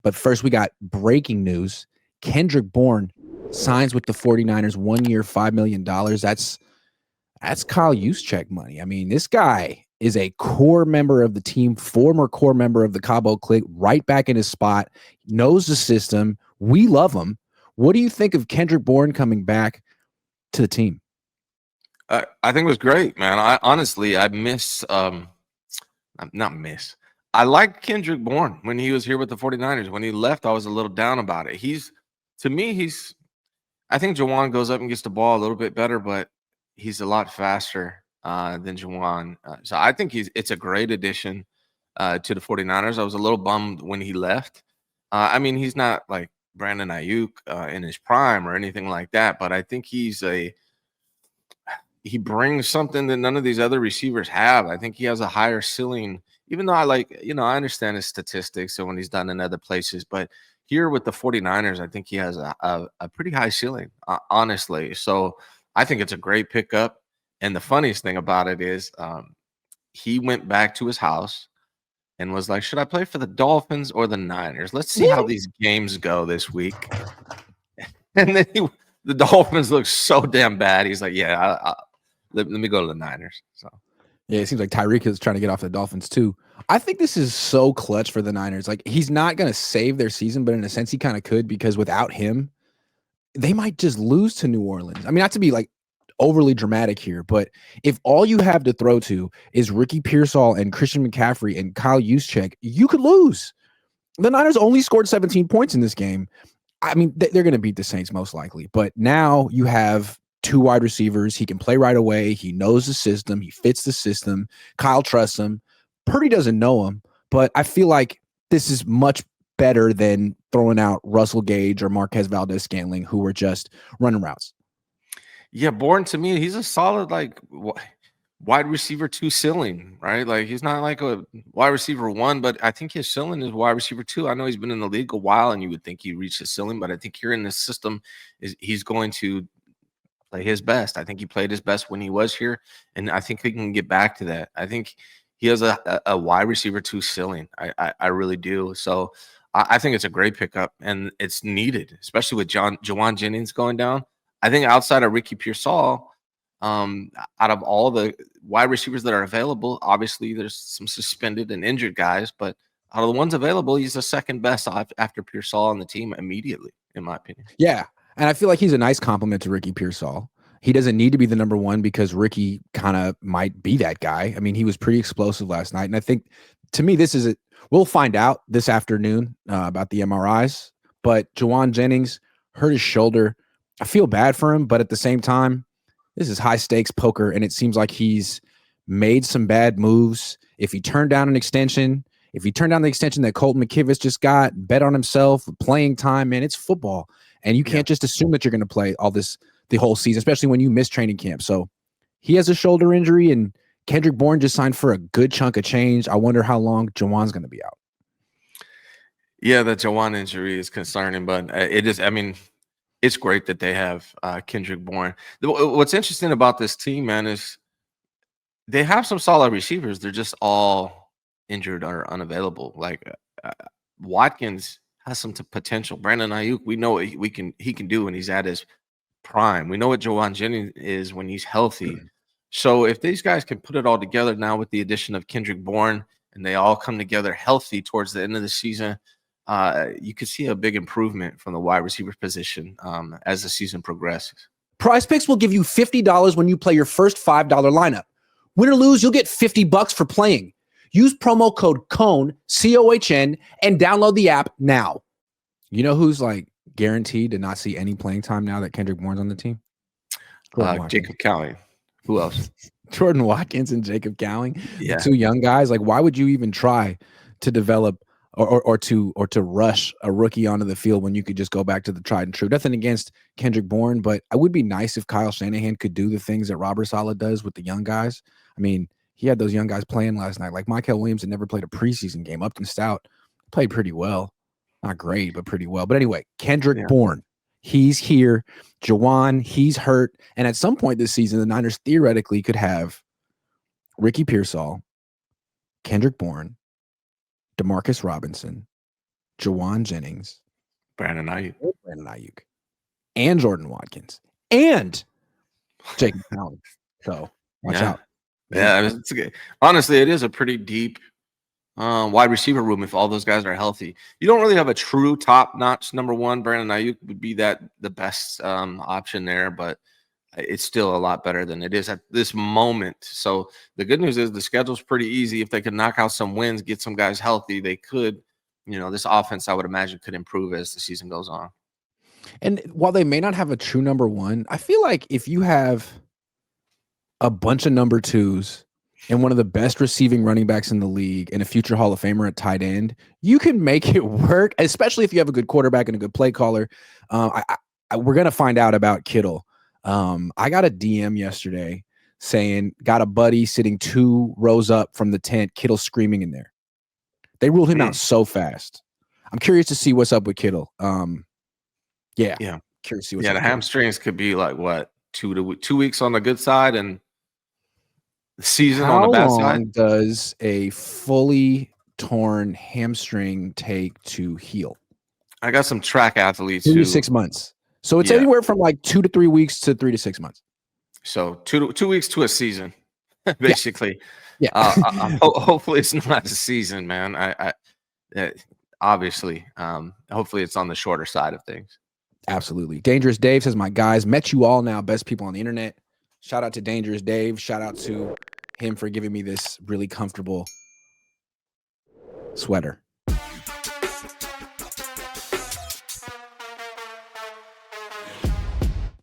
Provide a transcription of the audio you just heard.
But first, we got breaking news. Kendrick Bourne signs with the 49ers 1 year, $5 million. That's Kyle Juszczyk money. I mean, this guy is a core member of the team, former core member of the Cabo Clique, right back in his spot, knows the system. We love him. What do you think of Kendrick Bourne coming back to the team? I think it was great, man. I miss, not miss. I liked Kendrick Bourne when he was here with the 49ers. When he left, I was a little down about it. I think Juwan goes up and gets the ball a little bit better, but he's a lot faster than Juwan. So I think it's a great addition to the 49ers. I was a little bummed when he left. I mean, he's not like Brandon Ayuk in his prime or anything like that, but I think he brings something that none of these other receivers have. I think he has a higher ceiling, even though I understand his statistics and when he's done in other places, but here with the 49ers, I think he has a pretty high ceiling, honestly. So I think it's a great pickup. And the funniest thing about it is he went back to his house and was like, should I play for the Dolphins or the Niners? Let's see how these games go this week. And then the Dolphins look so damn bad. He's like, yeah, let me go to the Niners. So yeah, it seems like Tyreek is trying to get off the Dolphins too. I think this is so clutch for the Niners. Like, he's not going to save their season, but in a sense he kind of could, because without him, they might just lose to New Orleans. I mean, not to be like overly dramatic here, but if all you have to throw to is Ricky Pearsall and Christian McCaffrey and Kyle Juszczyk, you could lose. The Niners only scored 17 points in this game. I mean, they're going to beat the Saints most likely, but now you have two wide receivers. He can play right away. He knows the system. He fits the system. Kyle trusts him. Purdy doesn't know him, but I feel like this is much better than throwing out Russell Gage or Marquez Valdez-Scantling, who were just running routes. Yeah, Bourne, to me, he's a solid like wide receiver 2 ceiling, right? Like, he's not like a wide receiver 1, but I think his ceiling is wide receiver 2. I know he's been in the league a while, and you would think he reached his ceiling, but I think here in this system he's going to play his best. I think he played his best when he was here, and I think he can get back to that. I think he has a wide receiver 2 ceiling. I really do. So I think it's a great pickup, and it's needed, especially with Juwan Jennings going down. I think outside of Ricky Pearsall, out of all the wide receivers that are available, obviously there's some suspended and injured guys, but out of the ones available, he's the second best after Pearsall on the team immediately, in my opinion. Yeah, and I feel like he's a nice compliment to Ricky Pearsall. He doesn't need to be the number one because Ricky kind of might be that guy. I mean, he was pretty explosive last night. And I think, to me, this is it. We'll find out this afternoon about the MRIs. But Juwan Jennings hurt his shoulder. I feel bad for him, but at the same time, this is high-stakes poker, and it seems like he's made some bad moves. If he turned down an extension, if he turned down the extension that Colton McKivitz just got, bet on himself, playing time, man, it's football. And you can't just assume that you're going to play the whole season, especially when you miss training camp. So he has a shoulder injury, and Kendrick Bourne just signed for a good chunk of change. I wonder how long Juwan's going to be out. Yeah, the Juwan injury is concerning, but it is, I mean, it's great that they have Kendrick Bourne. What's interesting about this team, man, is they have some solid receivers. They're just all injured or unavailable. Like Watkins has some potential. Brandon Ayuk, we know what he can do when he's at his prime. We know what Juwan Jennings is when he's healthy. So if these guys can put it all together now with the addition of Kendrick Bourne, and they all come together healthy towards the end of the season, you could see a big improvement from the wide receiver position as the season progresses. Prize Picks will give you $50 when you play your first $5 lineup. Win or lose, you'll get $50 for playing. Use promo code COHN, COHN, and download the app now. You know who's like guaranteed to not see any playing time now that Kendrick Bourne's on the team? Jacob Cowing. Who else? Jordan Watkins and Jacob Cowing. Yeah. Two young guys. Like, why would you even try to develop or to rush a rookie onto the field when you could just go back to the tried and true? Nothing against Kendrick Bourne, but it would be nice if Kyle Shanahan could do the things that Robert Saleh does with the young guys. I mean, he had those young guys playing last night. Like Michael Williams had never played a preseason game. Upton Stout played pretty well. Not great, but pretty well. But anyway, Kendrick Bourne, he's here. Juwan, he's hurt. And at some point this season, the Niners theoretically could have Ricky Pearsall, Kendrick Bourne, Demarcus Robinson, Jawan Jennings, Brandon Ayuk, Brandon Ayuk, and Jordan Watkins, and Jacob Allen. So watch out. Yeah, I mean, honestly, it is a pretty deep wide receiver room if all those guys are healthy. You don't really have a true top-notch number one. Brandon Ayuk would be the best option there, but it's still a lot better than it is at this moment. So the good news is the schedule's pretty easy. If they could knock out some wins, get some guys healthy, they could. This offense, I would imagine, could improve as the season goes on. And while they may not have a true number one, I feel like if you have a bunch of number twos and one of the best receiving running backs in the league and a future Hall of Famer at tight end, you can make it work, especially if you have a good quarterback and a good play caller. We're going to find out about Kittle. I got a DM yesterday saying, got a buddy sitting 2 rows up from the tent, Kittle screaming in there. They ruled him out so fast. I'm curious to see what's up with Kittle. Yeah. Curious to see what's up. The hamstrings could be like what, 2 weeks on the good side and the season on the bad side. How long does a fully torn hamstring take to heal? I got some track athletes 3 to 6 months. So it's anywhere from like 2 to 3 weeks to 3 to 6 months. So 2 weeks to a season, basically. Yeah. Hopefully it's not a season, man. Obviously, hopefully it's on the shorter side of things. Absolutely. Dangerous Dave says, my guys, met you all now, best people on the internet. Shout out to Dangerous Dave. Shout out to him for giving me this really comfortable sweater.